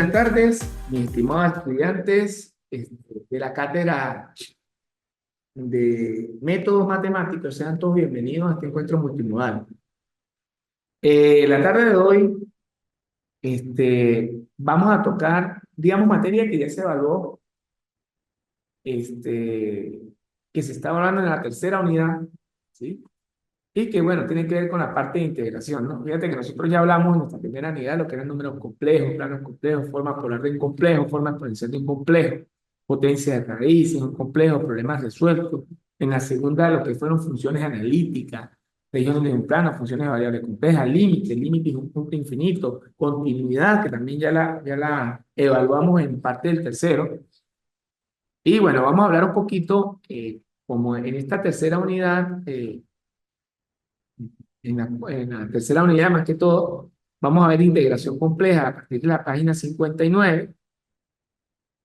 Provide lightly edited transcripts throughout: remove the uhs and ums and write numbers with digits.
buenas tardes, mis estimados estudiantes de la cátedra de métodos matemáticos. Sean todos bienvenidos a este encuentro multimodal. La tarde de hoy vamos a tocar, digamos, materia que ya se evaluó, que se está hablando en la tercera unidad, ¿sí? Y que, bueno, tiene que ver con la parte de integración, ¿no? Fíjate que nosotros ya hablamos en nuestra primera unidad lo que eran números complejos, planos complejos, forma polar de un complejo, forma exponencial de un complejo, potencia de raíces, un complejo, problemas resueltos. En la segunda, lo que fueron funciones analíticas, regiones de un plano, funciones de variables complejas, límite, límite es un punto infinito, continuidad, que también ya la evaluamos en parte del tercero. Y bueno, vamos a hablar un poquito, como en esta tercera unidad, en la tercera unidad, más que todo, vamos a ver integración compleja a partir de la página 59.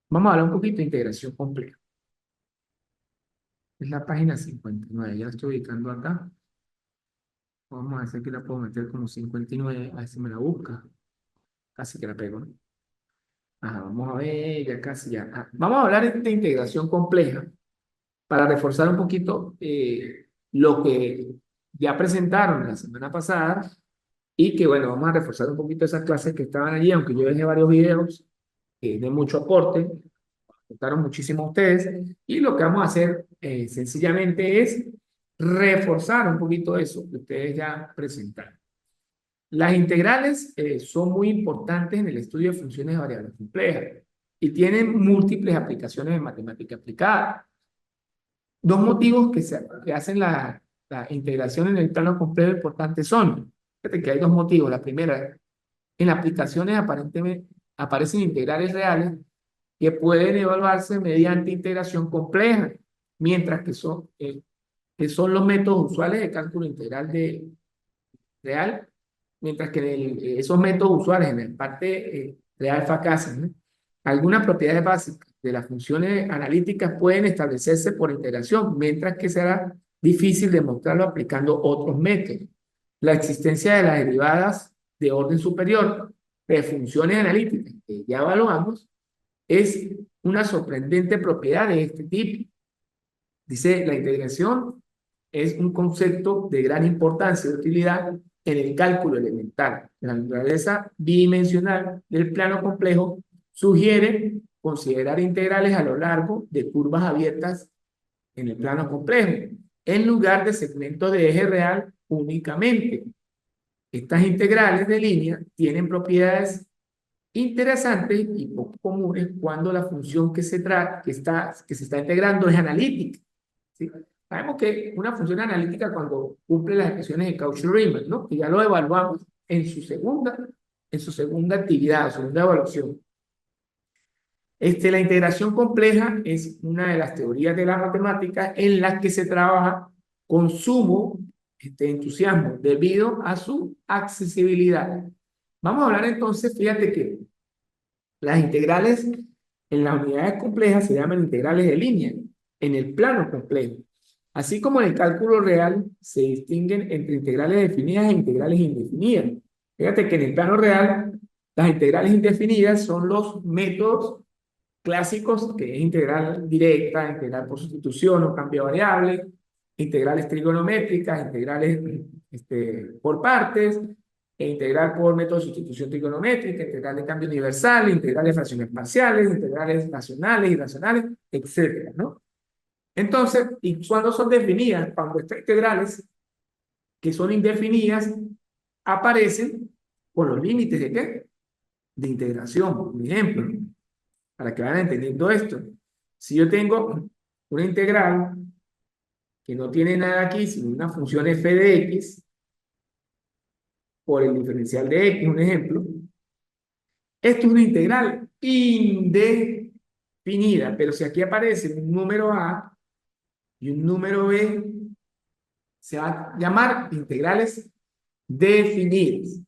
Vamos a hablar un poquito de integración compleja. Es la página 59, ya la estoy ubicando acá. Vamos a hacer que la puedo meter como 59, a ver si me la busca. Casi que la pego, ¿no? Ajá, vamos a ver, ya casi ya. Vamos a hablar de integración compleja para reforzar un poquito lo que ya presentaron la semana pasada. Y que bueno, vamos a reforzar un poquito esas clases que estaban allí, aunque yo dejé varios videos de mucho aporte, aportaron muchísimo a ustedes, y lo que vamos a hacer sencillamente es reforzar un poquito eso que ustedes ya presentaron. Las integrales son muy importantes en el estudio de funciones de variables complejas y tienen múltiples aplicaciones en matemática aplicada. Dos motivos que hacen la integración en el plano complejo importantes son, fíjate que hay dos motivos. La primera, en aplicaciones aparentemente aparecen integrales reales que pueden evaluarse mediante integración compleja, mientras que son los métodos usuales de cálculo integral real, mientras que esos métodos usuales en la parte de alfa casa, ¿no? Algunas propiedades básicas de las funciones analíticas pueden establecerse por integración, mientras que será difícil demostrarlo aplicando otros métodos. La existencia de las derivadas de orden superior de funciones analíticas que ya evaluamos es una sorprendente propiedad de este tipo. Dice, la integración es un concepto de gran importancia y utilidad en el cálculo elemental. La naturaleza bidimensional del plano complejo sugiere considerar integrales a lo largo de curvas abiertas en el plano complejo, en lugar de segmentos de eje real únicamente. Estas integrales de línea tienen propiedades interesantes y poco comunes cuando la función que se está integrando es analítica, ¿sí? Sabemos que una función analítica cuando cumple las expresiones de Cauchy-Riemann, ¿no? Que ya lo evaluamos en su segunda actividad, segunda evaluación. La integración compleja es una de las teorías de la matemática en las que se trabaja con sumo entusiasmo debido a su accesibilidad. Vamos a hablar entonces, fíjate que las integrales en las unidades complejas se llaman integrales de línea, en el plano complejo. Así como en el cálculo real se distinguen entre integrales definidas e integrales indefinidas. Fíjate que en el plano real, las integrales indefinidas son los métodos clásicos, que es integral directa, integral por sustitución o cambio de variable, integrales trigonométricas, integrales por partes, e integral por método de sustitución trigonométrica, integral de cambio universal, integrales de fracciones parciales, integrales racionales, irracionales, etcétera, ¿no? Entonces, ¿y cuándo son definidas? Cuando estas integrales, que son indefinidas, aparecen con los límites ¿de qué? De integración. Por ejemplo, para que vayan entendiendo esto, si yo tengo una integral que no tiene nada aquí, sino una función f de x, por el diferencial de x, un ejemplo, esto es una integral indefinida, pero si aquí aparece un número a y un número b, se va a llamar integrales definidas.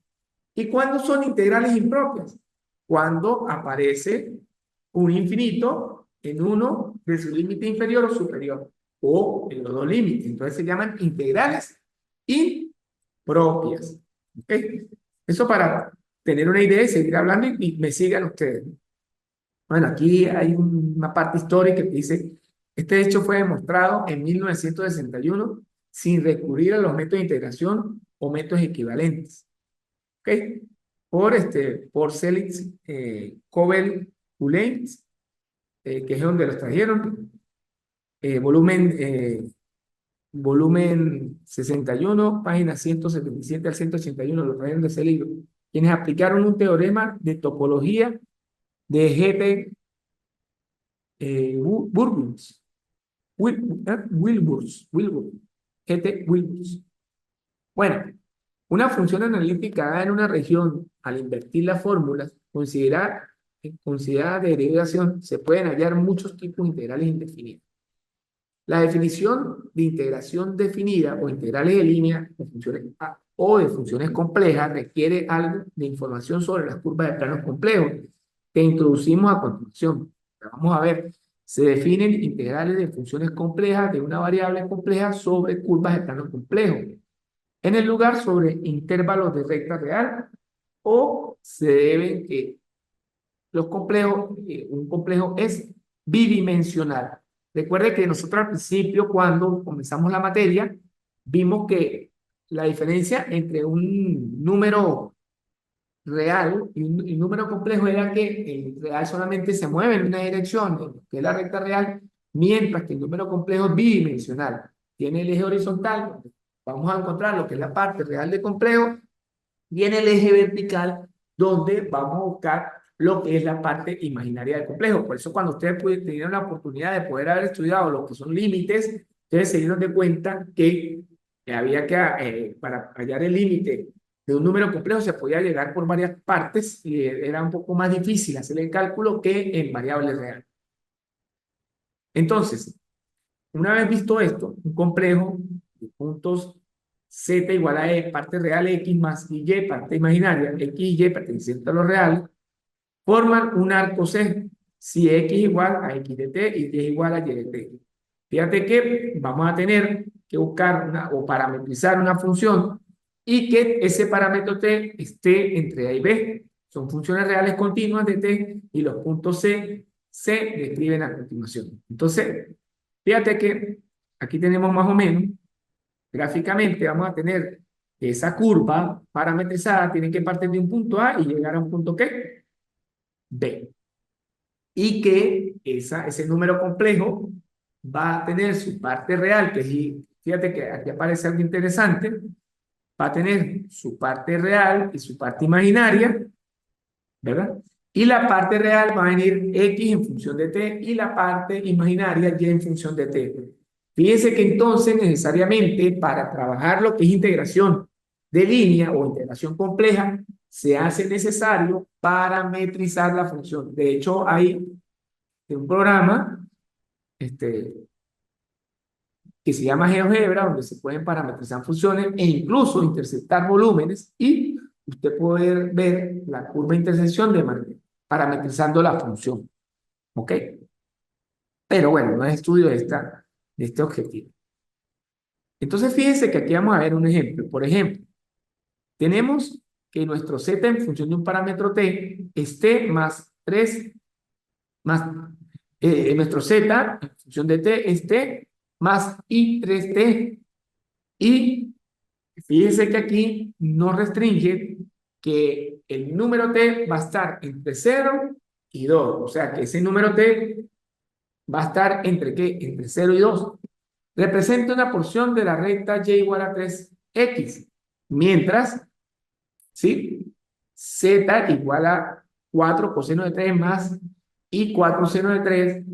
¿Y cuándo son integrales impropias? Cuando aparece un infinito en uno de su límite inferior o superior, o en los dos límites. Entonces se llaman integrales impropias. ¿Ok? Eso para tener una idea y seguir hablando y me sigan ustedes. Bueno, aquí hay una parte histórica que dice, este hecho fue demostrado en 1961 sin recurrir a los métodos de integración o métodos equivalentes. ¿Ok? Por Selix, Cobel, Kuleins, que es donde los trajeron, volumen, volumen 61, página 177 al 181, lo trajeron de ese libro, quienes aplicaron un teorema de topología de G.T. Wilburs, Wilburs, G.T. Wilburs. Bueno, una función analítica dada en una región, al invertir las fórmulas, considerada de derivación, se pueden hallar muchos tipos integrales indefinidos. La definición de integración definida o integrales de línea o de funciones complejas requiere algo de información sobre las curvas de planos complejos que introducimos a continuación. Vamos a ver, se definen integrales de funciones complejas de una variable compleja sobre curvas de planos complejos. En el lugar sobre intervalos de recta real o se deben que los complejos, un complejo es bidimensional. Recuerde que nosotros al principio, cuando comenzamos la materia, vimos que la diferencia entre un número real y un número complejo era que el real solamente se mueve en una dirección, que es la recta real, mientras que el número complejo es bidimensional. Tiene el eje horizontal, vamos a encontrar lo que es la parte real de complejo, y en el eje vertical, donde vamos a buscar lo que es la parte imaginaria del complejo. Por eso cuando ustedes tuvieron la oportunidad de poder haber estudiado lo que son límites, ustedes se dieron de cuenta que había que, para hallar el límite de un número complejo, se podía llegar por varias partes y era un poco más difícil hacer el cálculo que en variables reales. Entonces, una vez visto esto, un complejo de puntos z igual a e, parte real x más y, parte imaginaria, x y pertenecientes a los reales, forman un arco C. Si x igual a x de t y y es igual a y de t. Fíjate que vamos a tener que buscar o parametrizar una función y que ese parámetro t esté entre a y b. Son funciones reales continuas de t y los puntos C se describen a continuación. Entonces, fíjate que aquí tenemos más o menos, gráficamente vamos a tener que esa curva parametrizada tiene que partir de un punto A y llegar a un punto ¿qué? B. Y que ese número complejo va a tener su parte real, que es, fíjate que aquí aparece algo interesante, va a tener su parte real y su parte imaginaria, ¿verdad? Y la parte real va a venir x en función de t y la parte imaginaria y en función de t. Fíjense que entonces necesariamente para trabajar lo que es integración de línea o integración compleja, se hace necesario parametrizar la función. De hecho, hay un programa que se llama GeoGebra, donde se pueden parametrizar funciones e incluso interceptar volúmenes y usted puede ver la curva de intersección parametrizando la función. ¿Ok? Pero bueno, no es estudio de este objetivo. Entonces, fíjense que aquí vamos a ver un ejemplo. Por ejemplo, tenemos que nuestro z en función de un parámetro t esté más 3, más nuestro z en función de t esté más i3t. Y fíjense que aquí nos restringe que el número t va a estar entre 0 y 2. O sea, que ese número t va a estar entre ¿qué? Entre 0 y 2. Representa una porción de la recta y igual a 3x. Mientras, ¿sí? Z igual a 4 coseno de 3 más y 4 seno de 3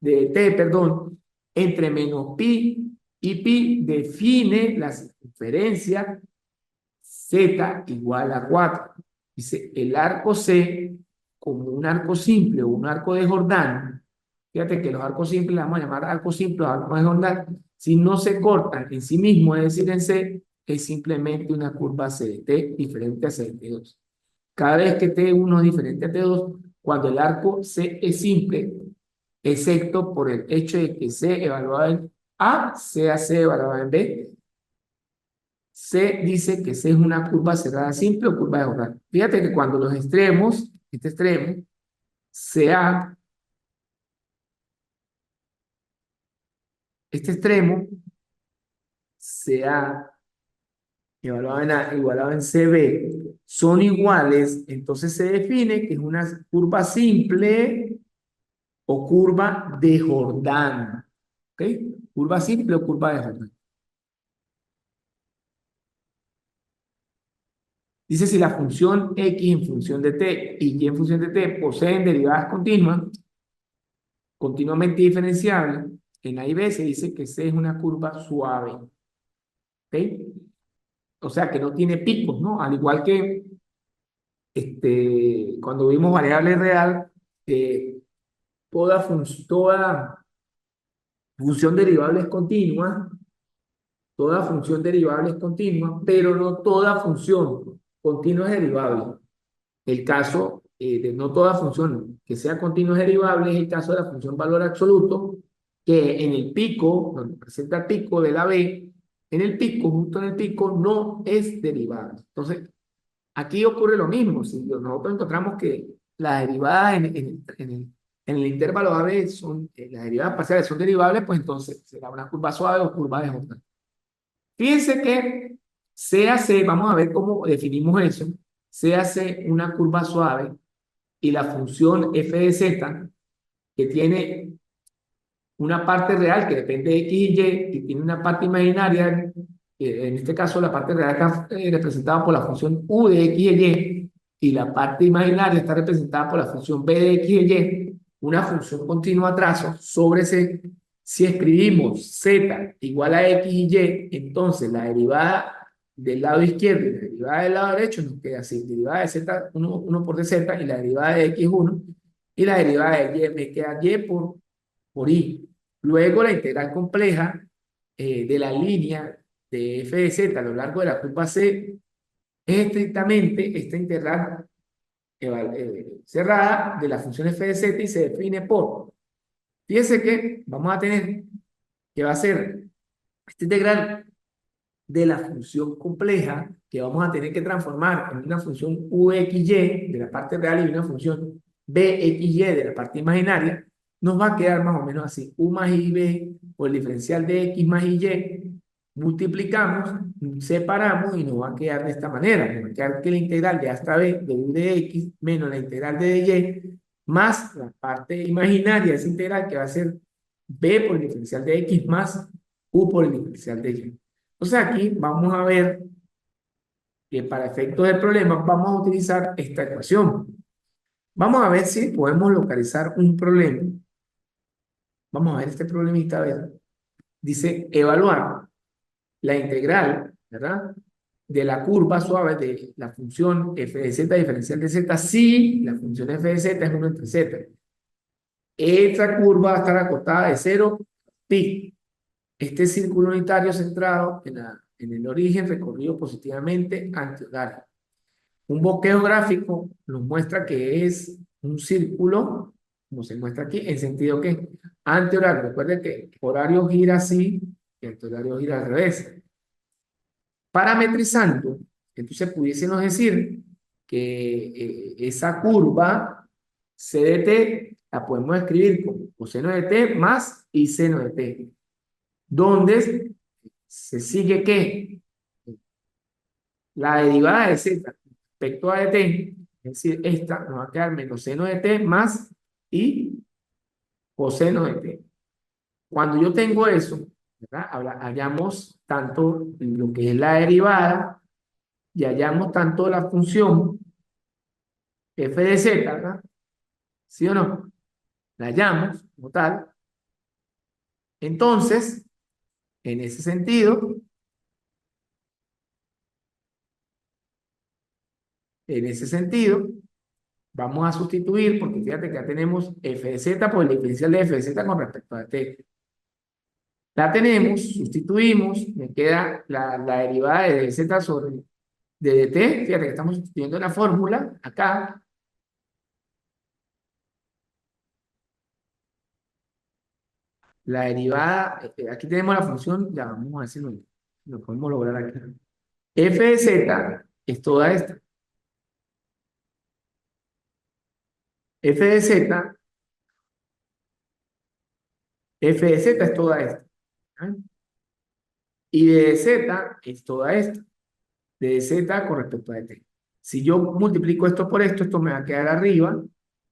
de t, perdón, entre menos pi y pi define la circunferencia z igual a 4. Dice, el arco C como un arco simple o un arco de Jordán. Fíjate que los arcos simples le vamos a llamar arcos simples o arcos de Jordán. Si no se cortan en sí mismo, es decir, en C, es simplemente una curva C de T diferente a C de T2. Cada vez que T1 es diferente a T2, cuando el arco C es simple, excepto por el hecho de que C evaluado en A sea C evaluado en B, C dice que C es una curva cerrada simple o curva de Jordan. Fíjate que cuando los extremos, este extremo, CA, este extremo, CA igualado en CB, son iguales, entonces se define que es una curva simple o curva de Jordan. ¿Ok? Curva simple o curva de Jordan. Dice si la función x en función de t y y en función de t poseen derivadas continuas, continuamente diferenciables, en A y B se dice que C es una curva suave. ¿Ok? O sea, que no tiene picos, ¿no? Al igual que cuando vimos variable real, toda función derivable es continua, toda función derivable es continua, pero no toda función continua es derivable. El caso de no toda función que sea continua es derivable es el caso de la función valor absoluto, que en el pico, donde presenta el pico de la B, en el pico, justo en el pico, no es derivable. Entonces, aquí ocurre lo mismo. Si nosotros encontramos que las derivadas en el intervalo AB son, las derivadas parciales son derivables, pues entonces será una curva suave o curva de Jordan. Fíjense que C, vamos a ver cómo definimos eso. C hace una curva suave y la función f de z, que tiene una parte real que depende de x y y, que tiene una parte imaginaria, en este caso la parte real está representada por la función u de x y la parte imaginaria está representada por la función b de x y, una función continua a trazo sobre c. Si escribimos z igual a x y, entonces la derivada del lado izquierdo y la derivada del lado derecho nos queda así: derivada de z, 1 por dz, y la derivada de x 1, y la derivada de y me queda y por i. Luego la integral compleja de la línea de f de z a lo largo de la curva C es estrictamente esta integral cerrada de la función f de z y se define por, fíjense que vamos a tener que va a ser esta integral de la función compleja que vamos a tener que transformar en una función uxy de la parte real y una función bxy de la parte imaginaria. Nos va a quedar más o menos así: u más ib por el diferencial de x más y, multiplicamos, separamos y nos va a quedar de esta manera. Nos va a quedar que la integral de a hasta b de u de x menos la integral de y más la parte imaginaria de esa integral, que va a ser b por el diferencial de x más u por el diferencial de y. Entonces aquí vamos a ver que para efectos del problema vamos a utilizar esta ecuación. Vamos a ver si podemos localizar un problema. Vamos a ver este problemita, a ver. Dice evaluar la integral, ¿verdad? De la curva suave de la función f de z diferencial de z si la función f de z es 1 entre z. Esta curva va a estar acotada de 0 pi. Este círculo unitario centrado en el origen recorrido positivamente antihorario. Un bosquejo gráfico nos muestra que es un círculo, como se muestra aquí, en sentido que antihorario. Recuerden que horario gira así y antihorario gira al revés. Parametrizando, entonces pudiésemos decir que esa curva C de t la podemos escribir como coseno de t más y seno de t, donde se sigue que la derivada de z respecto a de t, es decir, esta nos va a quedar menos seno de t más y coseno de t. Cuando yo tengo eso, ¿verdad? Hallamos tanto lo que es la derivada y hallamos tanto la función f de z, ¿verdad? ¿Sí o no? La hallamos como tal. Entonces, en ese sentido, en ese sentido, vamos a sustituir, porque fíjate que ya tenemos f de z por el diferencial de f de z con respecto a t. La tenemos, sustituimos, me queda la derivada de z sobre de dt. Fíjate que estamos sustituyendo la fórmula acá. La derivada, aquí tenemos la función, ya vamos a ver si lo podemos lograr aquí. F de Z es toda esta. F de Z, F de Z es toda esta. ¿Ah? Y de Z es toda esta. De Z con respecto a T. Si yo multiplico esto por esto me va a quedar arriba,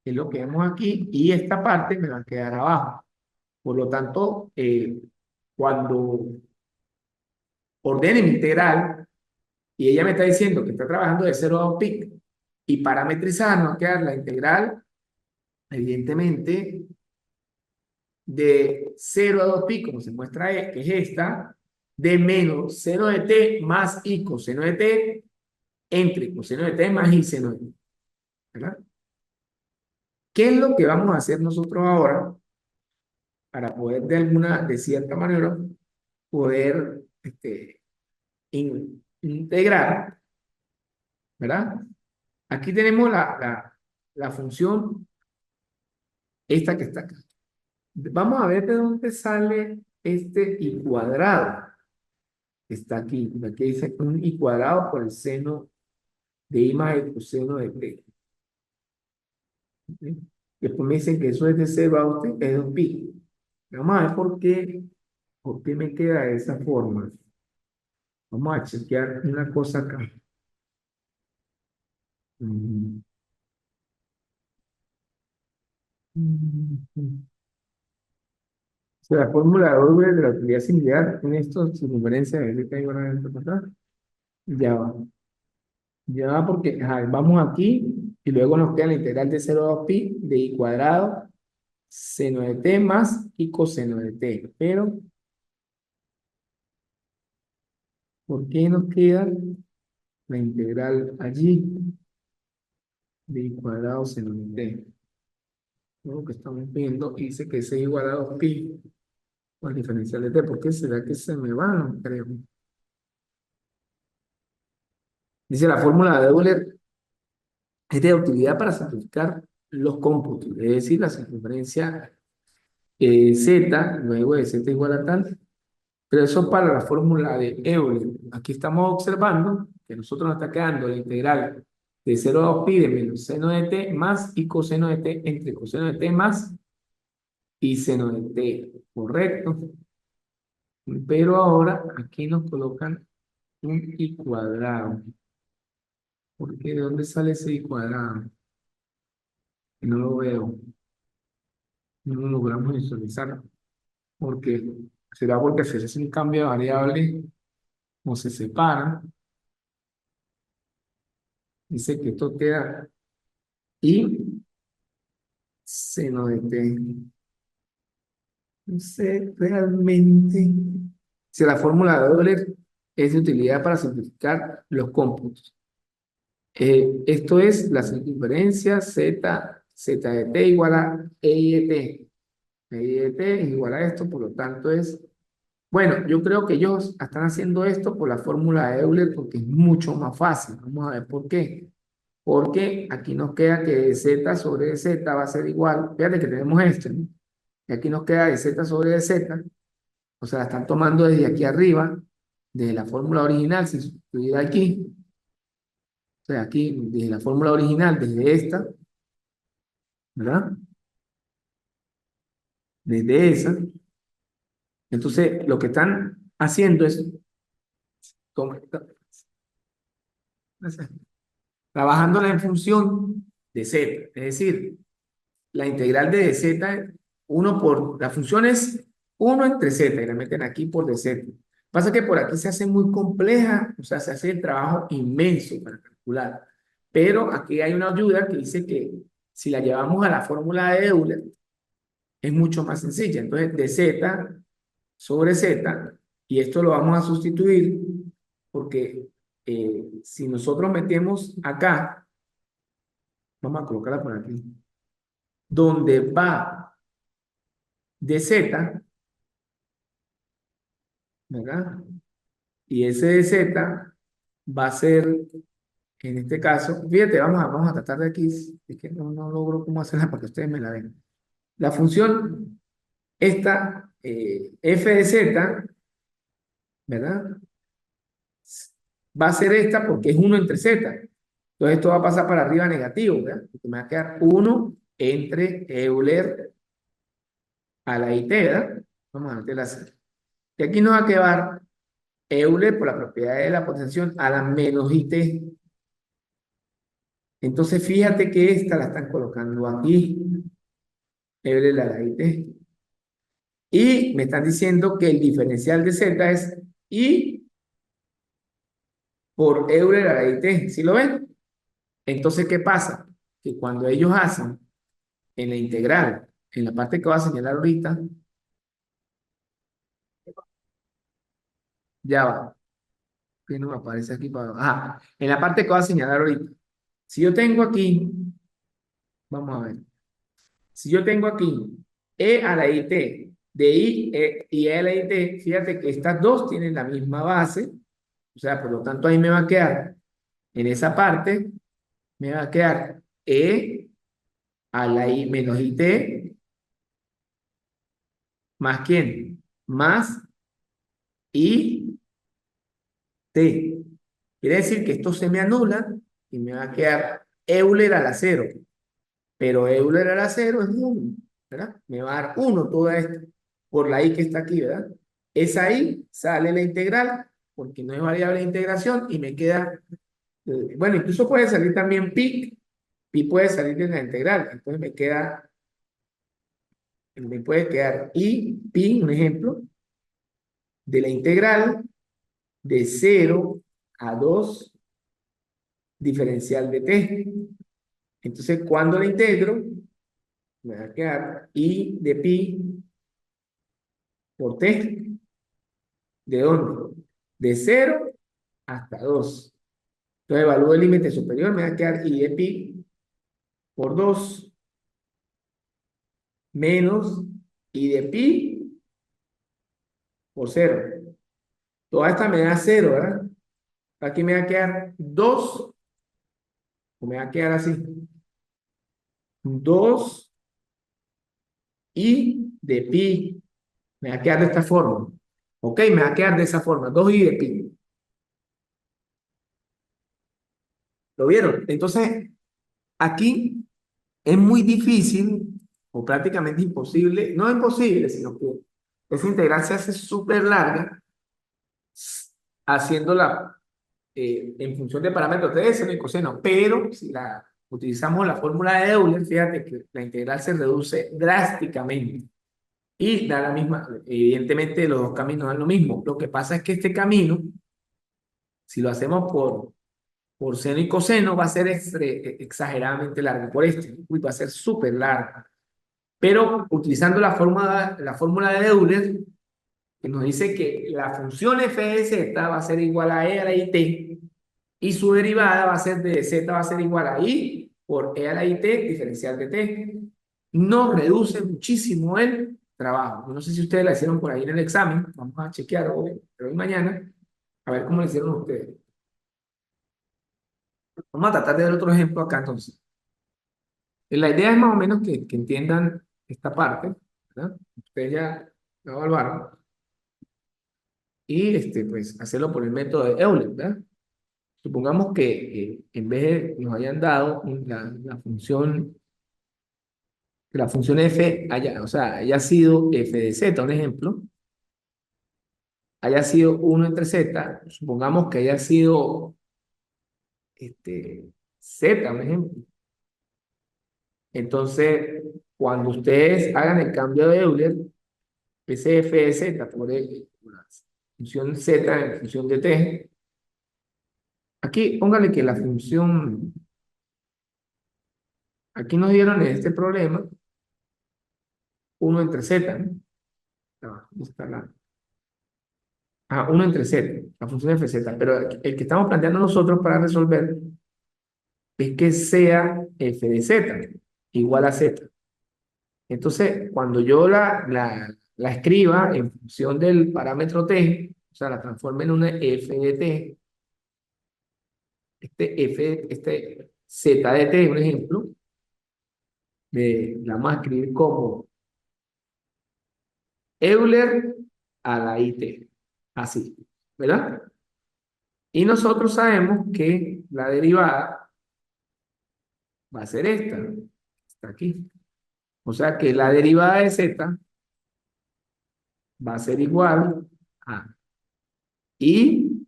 que es lo que vemos aquí, y esta parte me va a quedar abajo. Por lo tanto, cuando ordene mi integral, y ella me está diciendo que está trabajando de 0 a 2 pi, y parametrizada nos va a quedar la integral, evidentemente, de 0 a 2 pi, como se muestra, que es esta, de menos 0 de t más i coseno de t, entre coseno de t más i seno de t. ¿Verdad? ¿Qué es lo que vamos a hacer nosotros ahora para poder de cierta manera, poder integrar, ¿verdad? Aquí tenemos la función esta que está acá. Vamos a ver de dónde sale este i cuadrado. Está aquí. Aquí dice un i cuadrado por el seno de i más el coseno de t. ¿Sí? Después me dicen que eso es de 0 a usted, es de un pi. Vamos a ver por qué me queda de esa forma. Vamos a chequear una cosa acá. Mm, O sea, la fórmula doble de la utilidad singular en esto, circunferencia de L igual a esto, ¿verdad? Ya va. Ya va porque ajá, vamos aquí y luego nos queda la integral de 0 a 2 pi de i cuadrado seno de t más i coseno de t. Pero, ¿por qué nos queda la integral allí de i cuadrado seno de t? Lo que estamos viendo dice que es igual a 2 pi con el diferencial de t. ¿Por qué será que se me va? No creo. Dice la fórmula de Euler es de utilidad para simplificar los cómputos, es decir, la circunferencia z, luego de z igual a tal, pero eso para la fórmula de Euler. Aquí estamos observando que nosotros nos está quedando la integral de 0 a 2 pi de menos seno de t más y coseno de t entre coseno de t más y seno de t, correcto. Pero ahora aquí nos colocan un i cuadrado. ¿Por qué? ¿De dónde sale ese i cuadrado? No lo veo, no lo logramos visualizar. Porque será porque se hace un cambio de variable o se separan. Dice que esto queda y seno de t. No sé realmente si la fórmula de Euler es de utilidad para simplificar los cómputos. Esto es la circunferencia z de t igual a e de t. E de t es igual a esto, por lo tanto es. Bueno, yo creo que ellos están haciendo esto por la fórmula de Euler porque es mucho más fácil. Vamos a ver por qué. Porque aquí nos queda que z sobre z va a ser igual. Fíjate que tenemos esto, ¿no? Y aquí nos queda de z sobre z. O sea, la están tomando desde aquí arriba, desde la fórmula original, si estuviera aquí. O sea, aquí, desde la fórmula original, desde esta, ¿verdad? Desde esa. Entonces, lo que están haciendo es como- trabajándola en función de z. Es decir, la integral de dz, uno por, la función es 1 entre z, y la meten aquí por dz. Pasa que por aquí se hace muy compleja, o sea, se hace el trabajo inmenso para calcular. Pero aquí hay una ayuda que dice que si la llevamos a la fórmula de Euler, es mucho más sencilla. Entonces, dz sobre z, y esto lo vamos a sustituir porque si nosotros metemos acá, vamos a colocarla por aquí, donde va dz, ¿verdad? Y ese de z va a ser, en este caso, fíjate, vamos a tratar de aquí, es que no logro cómo hacerla para que ustedes me la ven. La función, esta, f de z, ¿verdad? va a ser esta porque es 1 entre z. Entonces esto va a pasar para arriba negativo, ¿verdad? Porque me va a quedar 1 entre Euler a la IT, ¿verdad? Vamos a meterla así. Y aquí nos va a quedar Euler por la propiedad de la potenciación a la menos IT. Entonces fíjate que esta la están colocando aquí, Euler a la IT. Y me están diciendo que el diferencial de Z es I por Euler a la IT. ¿Sí lo ven? Entonces, ¿qué pasa? Que cuando ellos hacen en la integral, en la parte que voy a señalar ahorita, ya va. Que no me aparece aquí para... Ajá, en la parte que voy a señalar ahorita. Si yo tengo aquí, vamos a ver. Si yo tengo aquí E a la IT de I y E a la IT, fíjate que estas dos tienen la misma base. O sea, por lo tanto, ahí me va a quedar, en esa parte, me va a quedar E a la I menos IT, ¿más quién? Más I T. Quiere decir que esto se me anula y me va a quedar Euler a la cero. Pero Euler a la cero es 1, ¿verdad? Me va a dar 1 todo esto por la I que está aquí, ¿verdad? Esa I sale la integral porque no es variable de integración y me queda, bueno, incluso puede salir también pi, pi puede salir de la integral, entonces me puede quedar I, pi, un ejemplo, de la integral de 0 a 2 diferencial de t. Entonces, cuando la integro, me va a quedar I de pi por t. ¿De dónde? De 0 hasta 2. Entonces, evalúo el límite superior, me va a quedar I de pi por 2 menos I de pi por 0. Toda esta me da 0, ¿verdad? Aquí me va a quedar 2, o me va a quedar así. 2 I de pi. Me va a quedar de esta forma. Ok, me va a quedar de esa forma. 2i de pi. ¿Lo vieron? Entonces, aquí es muy difícil o prácticamente imposible, no imposible, sino que esa integral se hace súper larga haciéndola en función de parámetros de seno y coseno, pero si utilizamos la fórmula de Euler, fíjate que la integral se reduce drásticamente y da la misma, evidentemente los dos caminos dan lo mismo. Lo que pasa es que este camino, si lo hacemos por seno y coseno, va a ser exageradamente largo. Por este, uy, va a ser súper largo. Pero utilizando la fórmula de Euler, que nos dice que la función f de z va a ser igual a e a la it, y su derivada va a ser de z va a ser igual a i por e a la it diferencial de t. Nos reduce muchísimo el trabajo. No sé si ustedes la hicieron por ahí en el examen. Vamos a chequear hoy, pero hoy mañana, a ver cómo lo hicieron ustedes. Vamos a tratar de ver otro ejemplo acá entonces. La idea es más o menos que entiendan esta parte, ¿verdad? Ustedes ya lo evaluaron. Y pues hacerlo por el método de Euler, ¿verdad? Supongamos que en vez de nos hayan dado la función f haya, o sea, haya sido f de z, un ejemplo, haya sido 1 entre z, supongamos que haya sido z, un ejemplo. Entonces, cuando ustedes hagan el cambio de Euler, ese f de z por la función z en función de t, aquí póngale que la función, aquí nos dieron en este problema 1 entre z, ¿no? ¿Dónde está 1 entre z, la función f de z, pero el que estamos planteando nosotros para resolver es que sea f de z igual a z. Entonces, cuando yo la escriba en función del parámetro t, o sea, la transforme en una f de t, este z de t, un ejemplo, la vamos a escribir como Euler a la IT. Así, ¿verdad? Y nosotros sabemos que la derivada va a ser esta. Está aquí. O sea que la derivada de z va a ser igual a I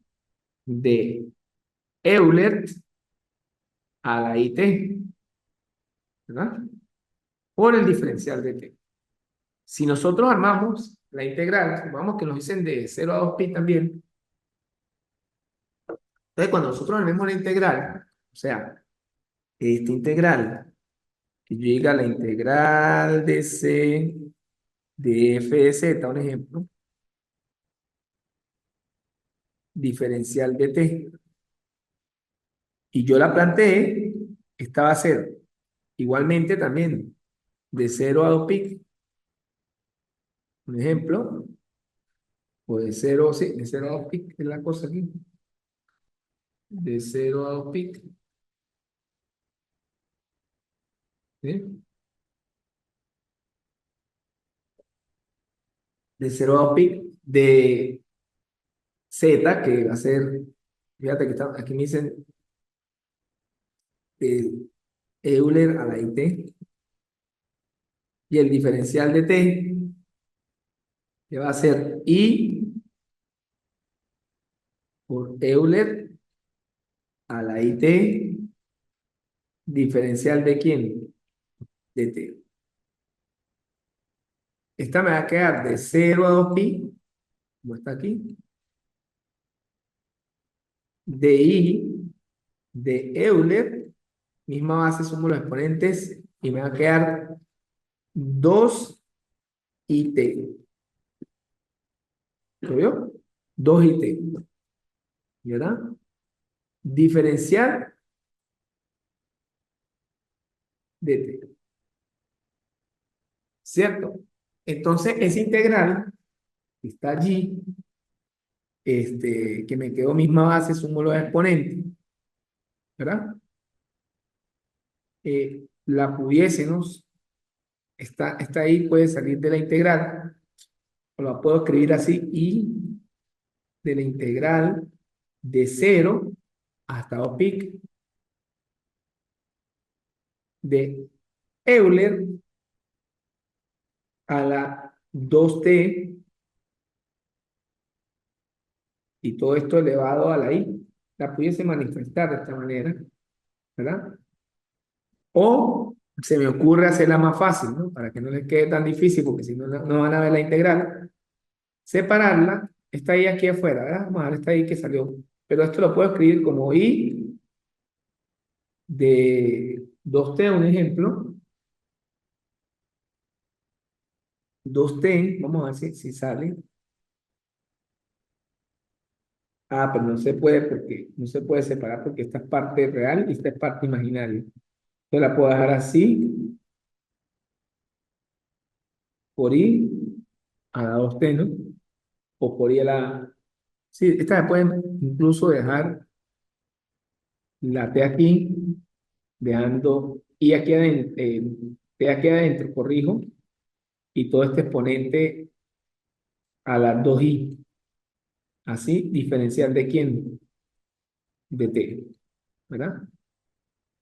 de Euler a la IT, ¿verdad? Por el diferencial de t. Si nosotros armamos la integral, vamos que nos dicen de 0 a 2pi también. Entonces, cuando nosotros armemos la integral, o sea, esta integral, que yo diga la integral de c de f de z, un ejemplo, diferencial de t, y yo la planteé, esta va a ser igualmente también de 0 a 2pi, un ejemplo, o de 0, sí, de 0 a 2pi, es la cosa aquí, de 0 a 2pi, ¿sí? De 0 a 2pi, de z, que va a ser, fíjate que está, aquí me dicen Euler a la IT, y el diferencial de t, que va a ser I por Euler a la IT, diferencial de quién, de t. Esta me va a quedar de 0 a 2pi, como está aquí, de I de Euler, misma base, sumo los exponentes, y me va a quedar 2IT. ¿Lo vio? 2IT, ¿verdad? Diferencial de t, ¿cierto? Entonces, esa integral que está allí, que me quedó misma base, sumo los exponentes, ¿verdad? La pudiésemos, está ahí, puede salir de la integral, o la puedo escribir así, y de la integral de 0 hasta 2pi de Euler a la 2t, y todo esto elevado a la i. La pudiese manifestar de esta manera, ¿verdad? O se me ocurre hacerla más fácil, ¿no? Para que no les quede tan difícil, porque si no, no van a ver la integral. Separarla, está ahí aquí afuera, ¿verdad? Vamos a ver, está ahí que salió. Pero esto lo puedo escribir como i de 2t, un ejemplo. 2t, vamos a ver si sale. Ah, pero no se puede porque no se puede separar porque esta es parte real y esta es parte imaginaria. Yo la puedo dejar así, por i a la 2t, ¿no? O por i a la... Sí, esta la pueden incluso dejar la t aquí, dejando i aquí adentro, t aquí adentro, corrijo, y todo este exponente a las 2i. Así, diferencial de quién, de t, ¿verdad?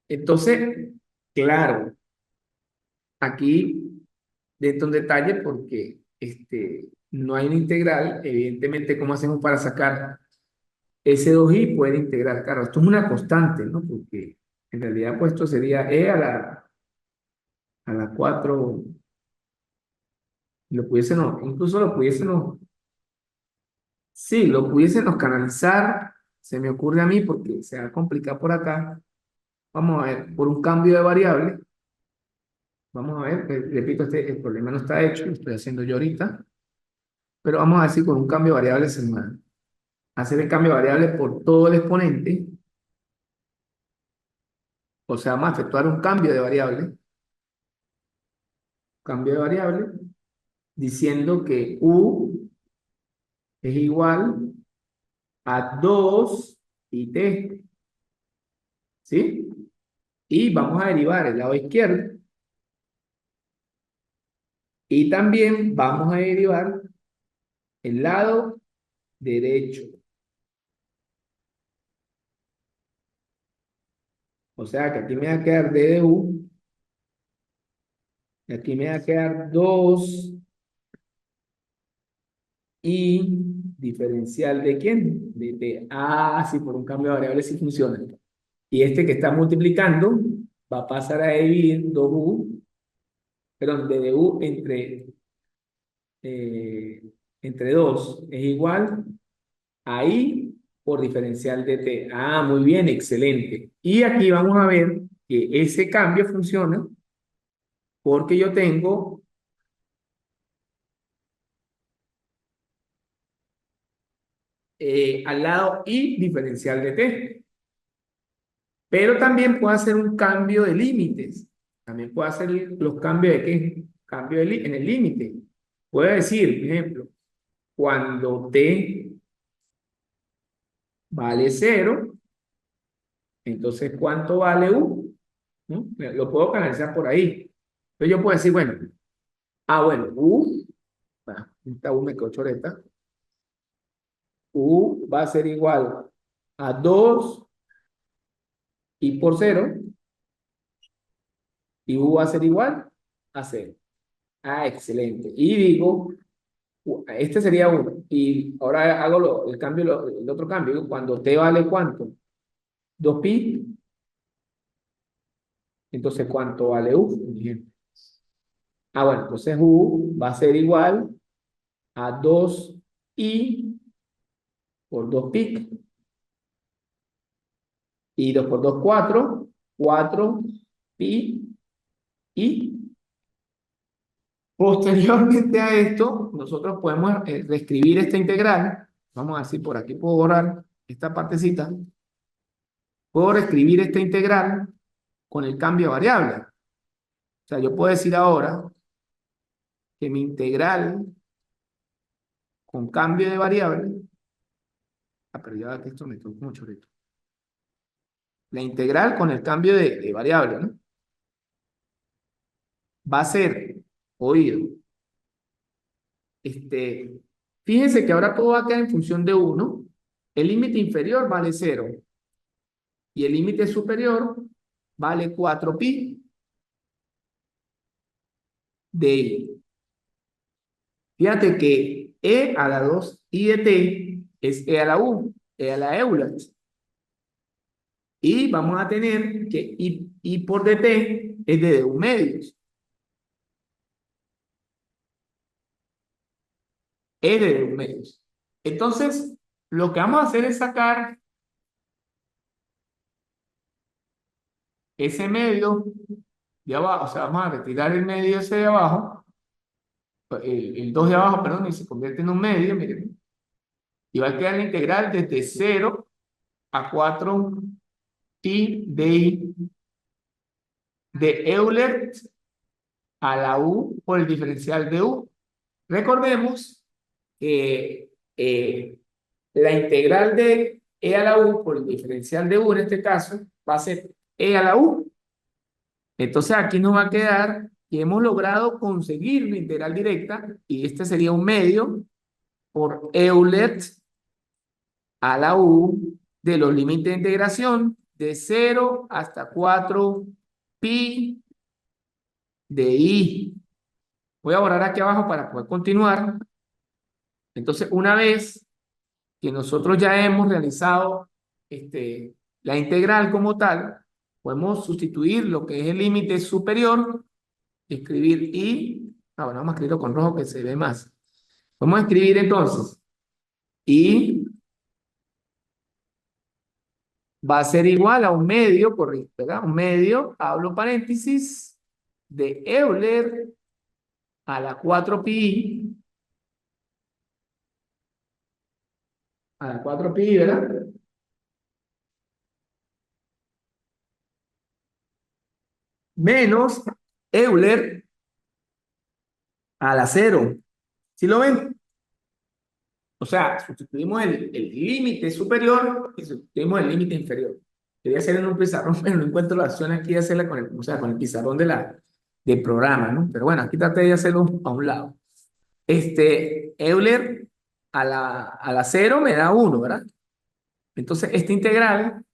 Entonces, claro, aquí dentro un detalle porque no hay una integral, evidentemente, ¿cómo hacemos para sacar ese 2i? Puede integrar, claro, esto es una constante, ¿no? Porque en realidad, pues esto sería e a la 4, lo pudiésemos, incluso lo pudiésemos, sí, lo pudiésemos canalizar, se me ocurre a mí porque se va a complicar por acá. Vamos a ver, por un cambio de variable, vamos a ver, repito, el problema no está hecho, lo estoy haciendo yo ahorita, pero vamos a ver si con un cambio de variable se me hacer el cambio de variable por todo el exponente, o sea, vamos a efectuar un cambio de variable, diciendo que u es igual a 2 y t, ¿sí? Y vamos a derivar el lado izquierdo, y también vamos a derivar el lado derecho. O sea que aquí me va a quedar d de u, y aquí me va a quedar 2 y diferencial de quién? De t. Ah, sí, por un cambio de variable sí funciona. Y este que está multiplicando va a pasar a dividir 2u, perdón, de du eh, entre 2 es igual a i por diferencial de t. Ah, muy bien, excelente. Y aquí vamos a ver que ese cambio funciona porque yo tengo al lado i diferencial de t. Pero también puedo hacer un cambio de límites. También puedo hacer los cambios de qué? Cambio en el límite. Puedo decir, por ejemplo, cuando t vale cero, entonces ¿cuánto vale u? ¿No? Lo puedo canalizar por ahí. Entonces yo puedo decir, bueno, bueno, esta u me quedó choreta. U va a ser igual a 2 y por cero, y u va a ser igual a cero. Ah, excelente. Y digo, este sería uno. Y ahora hago el cambio, el otro cambio. Cuando t vale ¿cuánto? 2pi. Entonces, ¿cuánto vale u? Bien. Bueno, entonces u va a ser igual a 2i por 2pi. Y 2 por 2, 4. 4pi. Y posteriormente a esto, nosotros podemos reescribir esta integral. Vamos a ver si por aquí puedo borrar esta partecita. Puedo reescribir esta integral con el cambio de variable. O sea, yo puedo decir ahora que mi integral con cambio de variable, pero ya que esto me quedó como chorito. La integral con el cambio de variable, ¿no? Va a ser, oído, fíjense que ahora todo va a quedar en función de 1. El límite inferior vale 0 y el límite superior vale 4pi de i. Fíjate que e a la 2 i de t es e a la u, e a la Euler. Y vamos a tener que i por dt es de d1 medios. Es de d1 medios. Entonces, lo que vamos a hacer es sacar ese medio de abajo. O sea, vamos a retirar el medio ese de abajo, el 2 de abajo, perdón, y se convierte en un medio, miren. Y va a quedar la integral desde 0 a 4 pi de i de Euler a la u por el diferencial de u. Recordemos que la integral de e a la u por el diferencial de u en este caso va a ser e a la u. Entonces aquí nos va a quedar que hemos logrado conseguir la integral directa y este sería un medio por Euler a la u de los límites de integración de 0 hasta 4 pi de i. Voy a borrar aquí abajo para poder continuar. Entonces, una vez que nosotros ya hemos realizado la integral como tal, podemos sustituir lo que es el límite superior, escribir i, bueno, vamos a escribirlo con rojo que se ve más. Vamos a escribir entonces, i va a ser igual a un medio, correcto, ¿verdad? Un medio, hablo paréntesis, de Euler a la 4pi, a la 4pi, ¿verdad? Menos Euler a la 0. ¿Sí lo ven? O sea, sustituimos el límite superior y sustituimos el límite inferior. Quería hacer en un pizarrón, pero no encuentro la opción aquí de hacerla con o sea, con el pizarrón del programa, ¿no? Pero bueno, aquí traté de hacerlo a un lado. Euler a la 0 me da 1, ¿verdad? Entonces, esta integral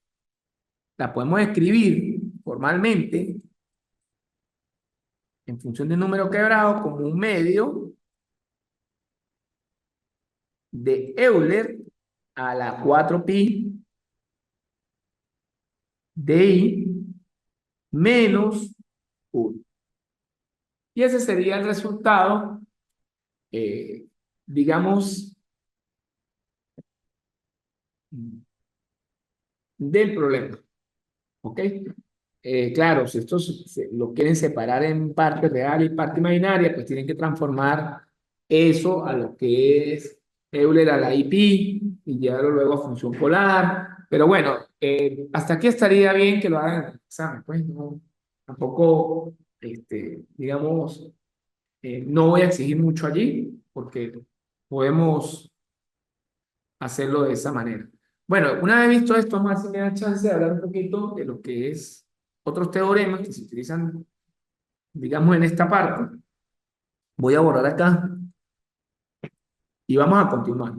la podemos escribir formalmente en función del número quebrado como un medio de Euler a la 4pi de i menos 1. Y ese sería el resultado, digamos, del problema. ¿Ok? Claro, si esto lo quieren separar en parte real y parte imaginaria, pues tienen que transformar eso a lo que es Euler a la pi y llevarlo luego a función polar. Pero bueno, hasta aquí estaría bien que lo hagan en el examen, pues no, tampoco, digamos, no voy a exigir mucho allí porque podemos hacerlo de esa manera. Bueno, una vez visto esto, más me da chance de hablar un poquito de lo que es otros teoremas que se utilizan, digamos, en esta parte. Voy a borrar acá y vamos a continuar.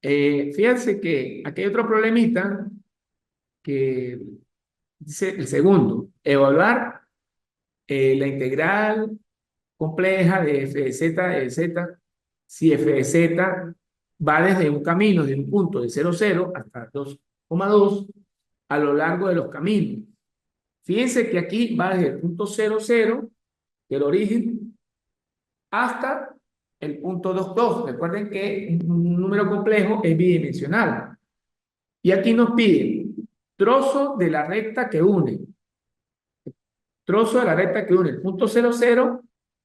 Fíjense que aquí hay otro problemita que dice el segundo, evaluar la integral compleja de f de z, si f de z va desde un camino de un punto de 0,0 hasta 2,2 a lo largo de los caminos. Fíjense que aquí va desde el punto 0,0 del origen hasta el punto 2,2. Recuerden que un número complejo es bidimensional. Y aquí nos pide trozo de la recta que une. Trozo de la recta que une el punto 0,0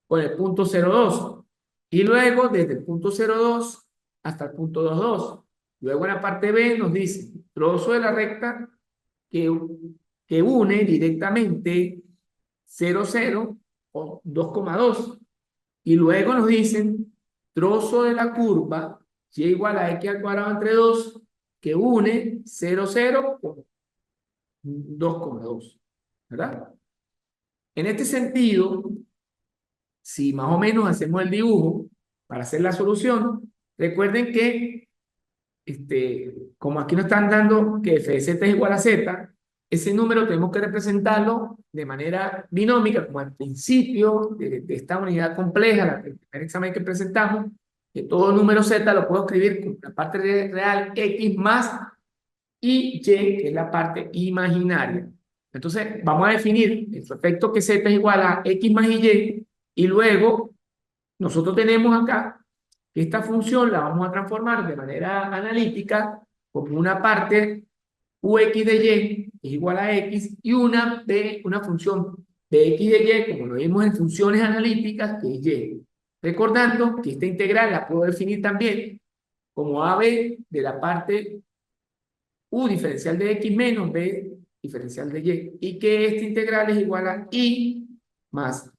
con el punto 0,2. Y luego desde el punto 0,2 hasta el punto 2,2. Luego en la parte B nos dice trozo de la recta que, que une directamente 0,0 o 2,2. Y luego nos dicen trozo de la curva y igual a x al cuadrado entre 2 que une 0,0 con 2,2. ¿Verdad? En este sentido, si más o menos hacemos el dibujo para hacer la solución, recuerden que como aquí nos están dando que f de z es igual a z, ese número tenemos que representarlo de manera binómica, como al principio de esta unidad compleja, el primer examen que presentamos, que todo número z lo puedo escribir con la parte real x más y y, que es la parte imaginaria. Entonces, vamos a definir en su efecto que z es igual a x más y luego nosotros tenemos acá que esta función la vamos a transformar de manera analítica como una parte ux de y es igual a x y una función de x de y, como lo vimos en funciones analíticas, que es y. Recordando que esta integral la puedo definir también como ab de la parte u diferencial de x menos b diferencial de y que esta integral es igual a i más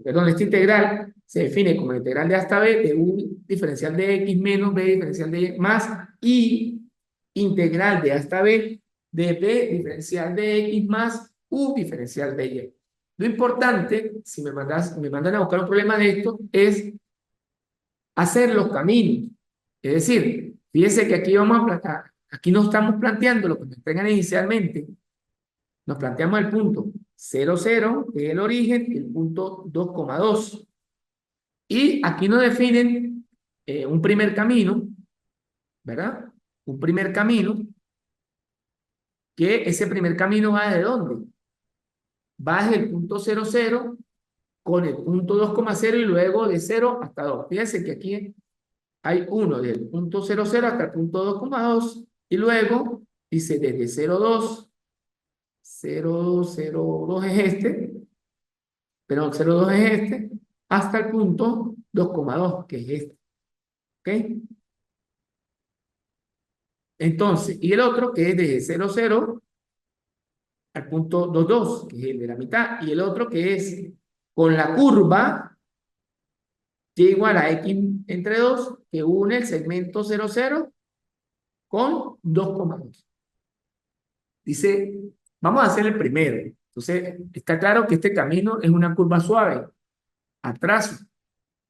perdón, esta integral se define como integral de a hasta b de u diferencial de x menos b diferencial de y más i integral de a hasta b de b diferencial de x más u diferencial de y. Lo importante, si me mandan a buscar un problema de esto, es hacer los caminos. Es decir, fíjense que aquí aquí no estamos planteando lo que nos entregan inicialmente. Nos planteamos el punto 0,0, que es el origen, y el punto 2,2. Y aquí nos definen un primer camino, ¿verdad? Un primer camino, que ese primer camino va ¿de dónde? Va desde el punto 0,0 con el punto 2,0 y luego de 0 hasta 2. Fíjense que aquí hay uno del punto 0,0 hasta el punto 2,2 y luego dice desde 0,2, 0,02 es pero 0,2 es hasta el punto 2,2, que es este. ¿Ok? Entonces, y el otro que es desde 0,0 al punto 2,2, que es el de la mitad, y el otro que es con la curva y igual a x entre 2, que une el segmento 0,0 con 2,2. Dice, vamos a hacer el primero. Entonces, está claro que este camino es una curva suave, a trazo,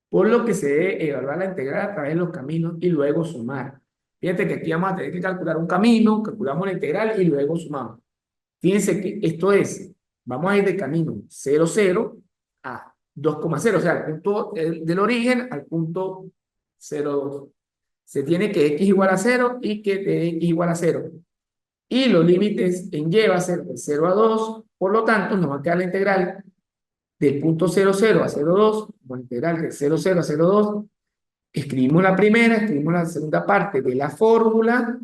por lo que se debe evaluar la integral a través de los caminos y luego sumar. Fíjate que aquí vamos a tener que calcular un camino, calculamos la integral y luego sumamos. Fíjense que esto es, vamos a ir de camino 0,0 a 2,0, o sea, al punto del origen al punto 0,2. Se tiene que x igual a 0 y que de x igual a 0. Y los límites en y va a ser de 0 a 2, por lo tanto nos va a quedar la integral del punto 0,0 a 0,2, como integral de 0,0 a 0,2. Escribimos la primera, escribimos la segunda parte de la fórmula,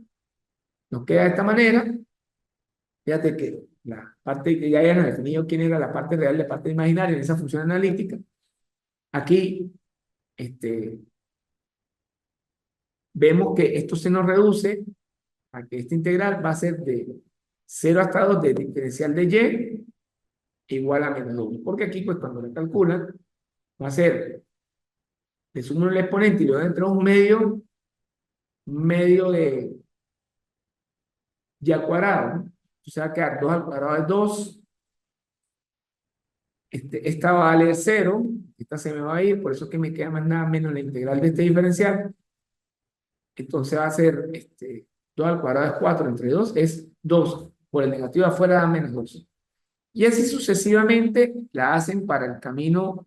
nos queda de esta manera. Fíjate que la parte que ya habíamos definido quién era la parte real y la parte imaginaria en esa función analítica. Aquí vemos que esto se nos reduce a que esta integral va a ser de 0 hasta 2 de diferencial de y igual a menos 1. Porque aquí, pues, cuando le calculan, va a ser, le sumo el exponente y le voy a entrar un medio de y al cuadrado, ¿no? Entonces va a quedar 2 al cuadrado es 2. Esta vale 0, esta se me va a ir, por eso es que me queda más nada menos la integral de este diferencial. Entonces va a ser 2 al cuadrado es 4, entre 2 es 2. Por el negativo afuera da menos 2. Y así sucesivamente la hacen para el camino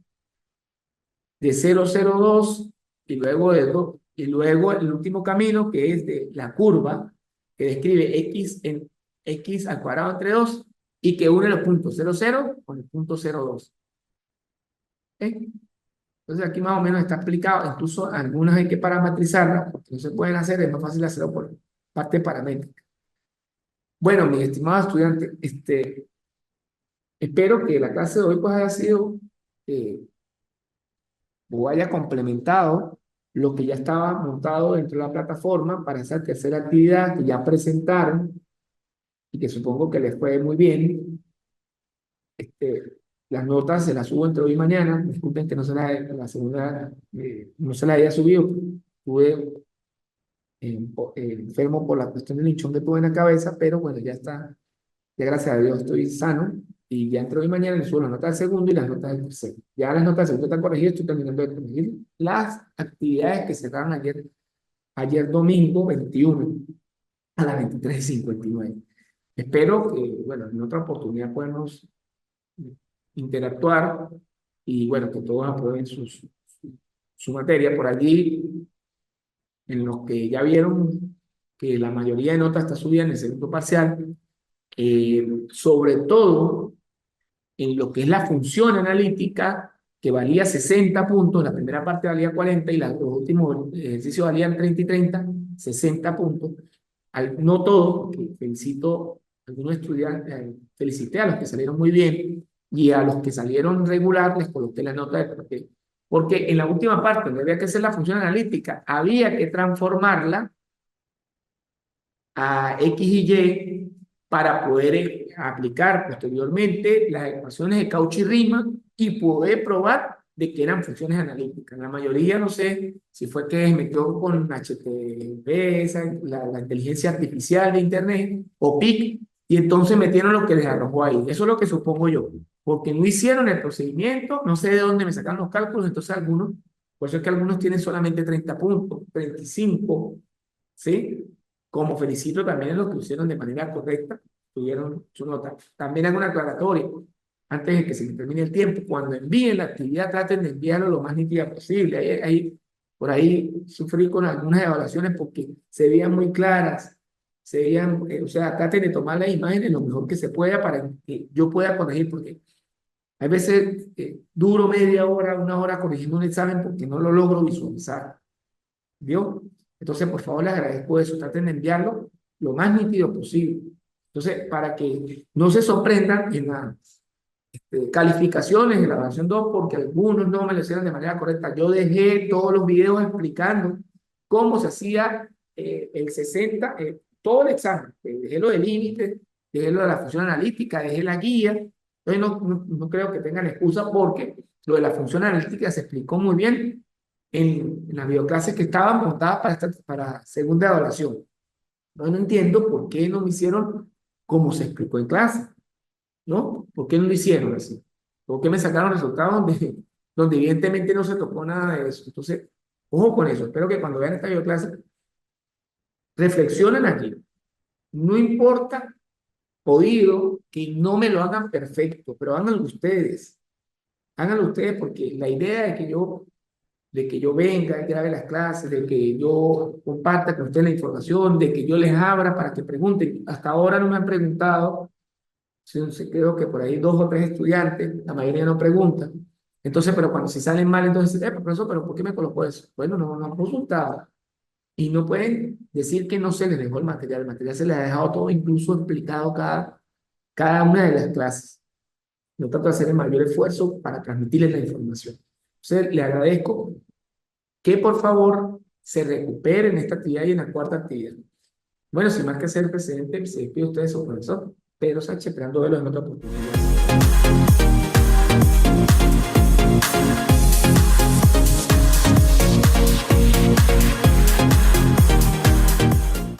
de 0,02 y luego de 2, y luego el último camino que es de la curva que describe x en x al cuadrado entre 2 y que une los puntos 0,0 con el punto 0,2. ¿Eh? Entonces aquí más o menos está explicado, incluso algunas hay que parametrizarlas porque no se pueden hacer, es más fácil hacerlo por parte paramétrica. Bueno, mis estimados estudiantes, espero que la clase de hoy pues haya sido eh, o haya complementado lo que ya estaba montado dentro de la plataforma para esa tercera actividad que ya presentaron y que supongo que les fue muy bien. Las notas se las subo entre hoy y mañana. Disculpen que no se la segunda no se la haya subido. Estuve enfermo por la cuestión del hinchón que tuve en la cabeza, pero bueno, ya está. Ya gracias a Dios estoy sano y ya entre hoy y mañana les subo las notas del segundo y las notas del tercero. Ya las notas del segundo están corregidas, estoy terminando de corregir las actividades que se cerraron ayer domingo 21 a las 23:59. Espero que, bueno, en otra oportunidad podamos interactuar y, bueno, que todos aprueben su materia. Por allí, en los que ya vieron que la mayoría de notas está subida en el segundo parcial, sobre todo en lo que es la función analítica, que valía 60 puntos, la primera parte valía 40 y los últimos ejercicios valían 30 y 30, 60 puntos. No todos, porque felicito a algunos estudiantes, felicité a los que salieron muy bien y a los que salieron regular les coloqué la nota de porque en la última parte, donde había que hacer la función analítica, había que transformarla a X y Y para poder aplicar posteriormente las ecuaciones de Cauchy-Riemann y poder probar de que eran funciones analíticas. La mayoría, no sé si fue que metió con HTTP, la inteligencia artificial de Internet, o PIC, y entonces metieron lo que les arrojó ahí. Eso es lo que supongo yo, porque no hicieron el procedimiento, no sé de dónde me sacaron los cálculos, entonces algunos, por eso es que algunos tienen solamente 30 puntos, 35, ¿sí? Como felicito también a los que lo hicieron de manera correcta, tuvieron su nota. También hago una aclaratoria, antes de que se me termine el tiempo, cuando envíen la actividad, traten de enviarlo lo más nítida posible. Por ahí sufrí con algunas evaluaciones porque se veían muy claras, se veían, o sea, traten de tomar las imágenes lo mejor que se pueda para que yo pueda corregir, porque hay veces duro media hora, una hora corrigiendo un examen porque no lo logro visualizar. ¿Vio? Entonces, por favor, les agradezco eso. Traten de enviarlo lo más nítido posible. Entonces, para que no se sorprendan en las calificaciones de la versión 2 porque algunos no me lo hicieron de manera correcta. Yo dejé todos los videos explicando cómo se hacía el 60, todo el examen. Dejé lo del límite, dejé lo de la función analítica, dejé la guía. Entonces, no creo que tengan excusa porque lo de la función analítica se explicó muy bien en las videoclases que estaban montadas para segunda evaluación. No entiendo por qué no me hicieron como se explicó en clase, ¿no? ¿Por qué no lo hicieron así? ¿Por qué me sacaron resultados donde evidentemente no se tocó nada de eso? Entonces, ojo con eso. Espero que cuando vean esta videoclase Reflexionen aquí. No importa, oído, que no me lo hagan perfecto, pero háganlo ustedes. Háganlo ustedes porque la idea de que yo venga y grabe las clases, de que yo comparta con ustedes la información, de que yo les abra para que pregunten. Hasta ahora no me han preguntado. Sí, sí, creo que por ahí dos o tres estudiantes, la mayoría no preguntan. Entonces, pero cuando se salen mal, entonces, profesor, pero ¿por qué me colocó eso? Bueno, no han consultado. Y no pueden decir que no se les dejó el material se les ha dejado todo, incluso explicado cada una de las clases. Yo trato de hacer el mayor esfuerzo para transmitirles la información. Entonces, le agradezco que por favor se recuperen esta actividad y en la cuarta actividad. Bueno, sin más que hacer, presidente, se despide usted de su profesor, Pedro Sánchez, esperando verlo en otra oportunidad.